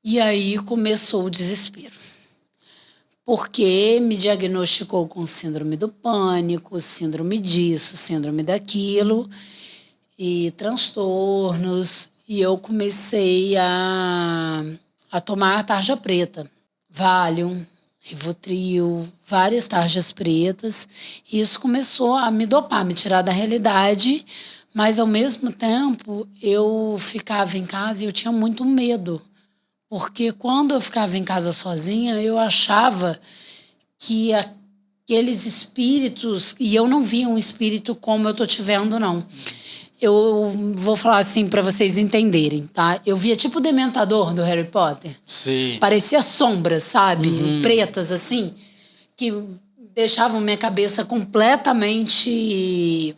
E aí começou o desespero. Porque me diagnosticou com síndrome do pânico, síndrome disso, síndrome daquilo, e transtornos. E eu comecei a tomar a tarja preta. Valium, Rivotril, várias tarjas pretas. E isso começou a me dopar, me tirar da realidade. Mas, ao mesmo tempo, eu ficava em casa e eu tinha muito medo. Porque quando eu ficava em casa sozinha, eu achava que aqueles espíritos... E eu não via um espírito como eu tô te vendo, não. Eu vou falar assim para vocês entenderem, tá? Eu via tipo o Dementador do Harry Potter. Sim. Parecia sombras, sabe? Pretas, assim, que deixavam minha cabeça completamente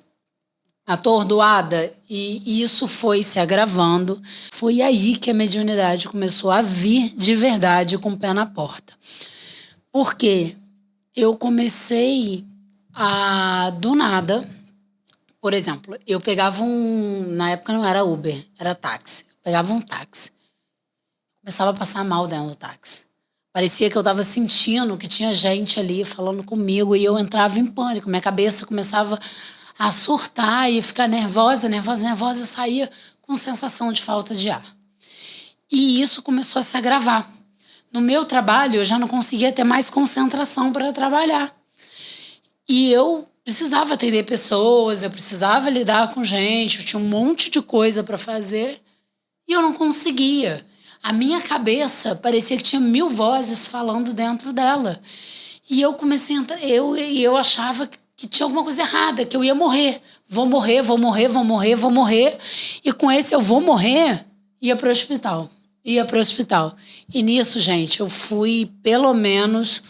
atordoada, e isso foi se agravando. Foi aí que a mediunidade começou a vir de verdade com o pé na porta. Por quê? Eu comecei do nada, por exemplo, eu pegava na época não era Uber, era táxi. Eu pegava um táxi. Começava a passar mal dentro do táxi. Parecia que eu estava sentindo que tinha gente ali falando comigo e eu entrava em pânico. Minha cabeça começava a surtar e ficar nervosa. Eu saía com sensação de falta de ar. E isso começou a se agravar. No meu trabalho, eu já não conseguia ter mais concentração para trabalhar. E eu precisava atender pessoas, eu precisava lidar com gente, eu tinha um monte de coisa para fazer e eu não conseguia. A minha cabeça parecia que tinha 1000 vozes falando dentro dela. E eu comecei a... Eu achava que tinha alguma coisa errada, que eu ia morrer. Vou morrer. E com esse eu vou morrer, ia para o hospital. E nisso, gente, eu fui pelo menos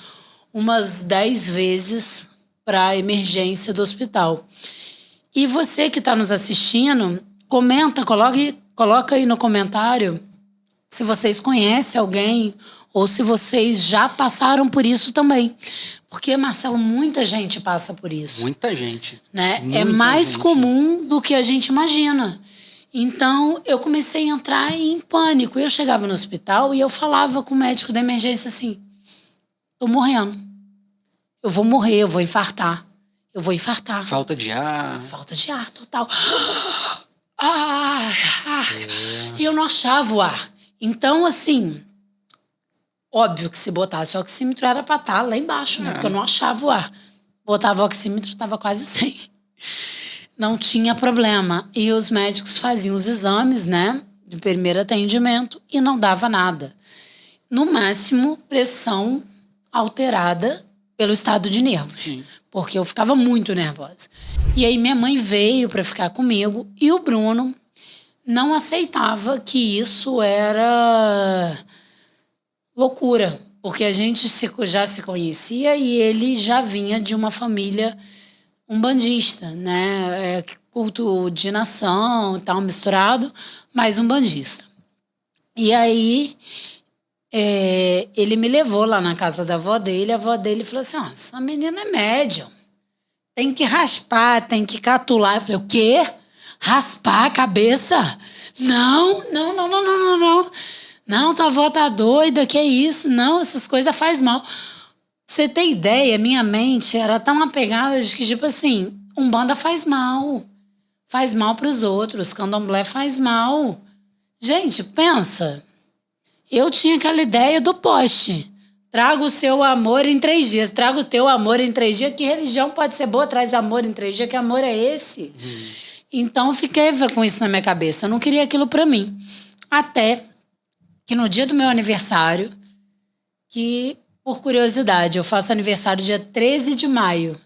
umas 10 vezes para a emergência do hospital. E você que está nos assistindo, comenta, coloca aí no comentário se vocês conhecem alguém ou se vocês já passaram por isso também. Porque, Marcelo, muita gente passa por isso. Muita gente. Né? É mais comum do que a gente imagina. Então, eu comecei a entrar em pânico. Eu chegava no hospital e eu falava com o médico da emergência assim: tô morrendo. Eu vou morrer, eu vou infartar. Falta de ar. Falta de ar, total. E eu não achava o ar. Então, assim, óbvio que se botasse o oxímetro era pra estar lá embaixo, né? Porque eu não achava o ar. Botava o oxímetro, tava quase 100. Não tinha problema. E os médicos faziam os exames, né? De primeiro atendimento e não dava nada. No máximo, pressão alterada pelo estado de nervos. Sim. Porque eu ficava muito nervosa. E aí minha mãe veio para ficar comigo e o Bruno não aceitava que isso era loucura. Porque a gente já se conhecia e ele já vinha de uma família umbandista, né? Culto de nação e tal, misturado, mas umbandista. E aí... ele me levou lá na casa da avó dele. A avó dele falou assim: essa menina é médium, tem que raspar, tem que catular. Eu falei: o quê? Raspar a cabeça? Não. Não, tua avó tá doida, que isso? Não, essas coisas faz mal. Você tem ideia, minha mente era tão apegada de que, tipo assim, Umbanda faz mal pros outros, candomblé faz mal. Gente, pensa... Eu tinha aquela ideia do poste. Traga o seu amor em 3 dias. Traga o teu amor em 3 dias. Que religião pode ser boa? Traz amor em 3 dias. Que amor é esse? Então, eu fiquei com isso na minha cabeça. Eu não queria aquilo pra mim. Até que no dia do meu aniversário, que, por curiosidade, eu faço aniversário dia 13 de maio.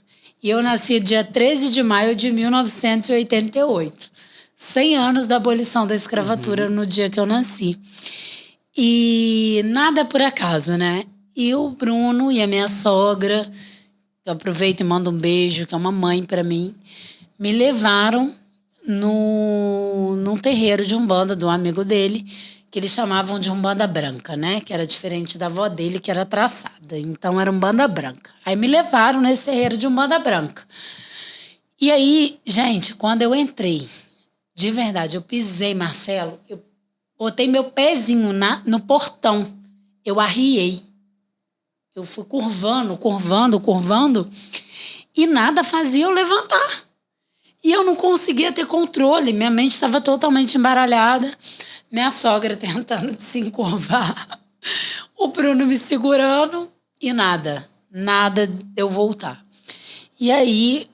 E eu nasci dia 13 de maio de 1988. 100 anos da abolição da escravatura no dia que eu nasci. E nada por acaso, né? E o Bruno e a minha sogra, eu aproveito e mando um beijo, que é uma mãe para mim, me levaram num terreiro de Umbanda de um amigo dele, que eles chamavam de Umbanda branca, né? Que era diferente da avó dele, que era traçada. Então era Umbanda branca. Aí me levaram nesse terreiro de Umbanda branca. E aí, gente, quando eu entrei, de verdade, eu pisei, Marcelo, Botei meu pezinho no portão. Eu arriei. Eu fui curvando. E nada fazia eu levantar. E eu não conseguia ter controle. Minha mente estava totalmente embaralhada. Minha sogra tentando desencurvar. O Bruno me segurando. E nada de eu voltar. E aí,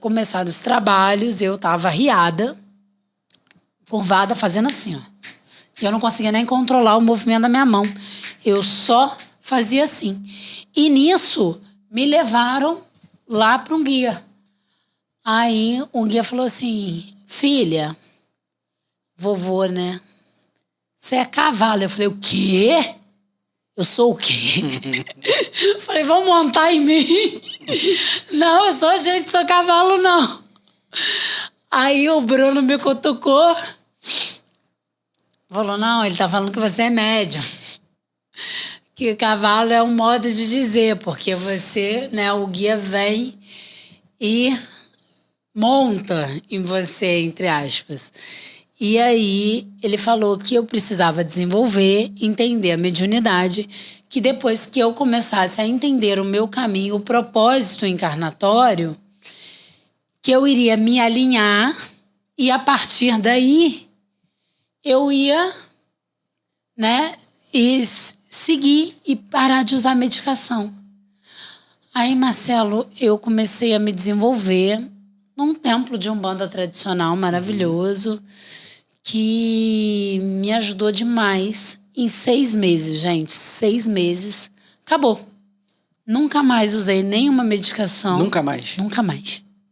começaram os trabalhos. Eu estava arriada, curvada, fazendo assim, ó. E eu não conseguia nem controlar o movimento da minha mão. Eu só fazia assim. E nisso, me levaram lá para um guia. Aí, o guia falou assim, filha, vovô, né? Você é cavalo. Eu falei, o quê? Eu sou o quê? Falei, vão montar em mim? Não, eu sou gente, sou cavalo, não. Aí o Bruno me cutucou. Falou, não, ele tá falando que você é médium. Que cavalo é um modo de dizer, porque você, né, o guia vem e monta em você, entre aspas. E aí ele falou que eu precisava desenvolver, entender a mediunidade, que depois que eu começasse a entender o meu caminho, o propósito encarnatório, que eu iria me alinhar e a partir daí eu ia, né, e seguir e parar de usar medicação. Aí, Marcelo, eu comecei a me desenvolver num templo de Umbanda tradicional maravilhoso, que me ajudou demais. Em 6 meses, gente, 6 meses, acabou. Nunca mais usei nenhuma medicação. Nunca mais? Nunca mais.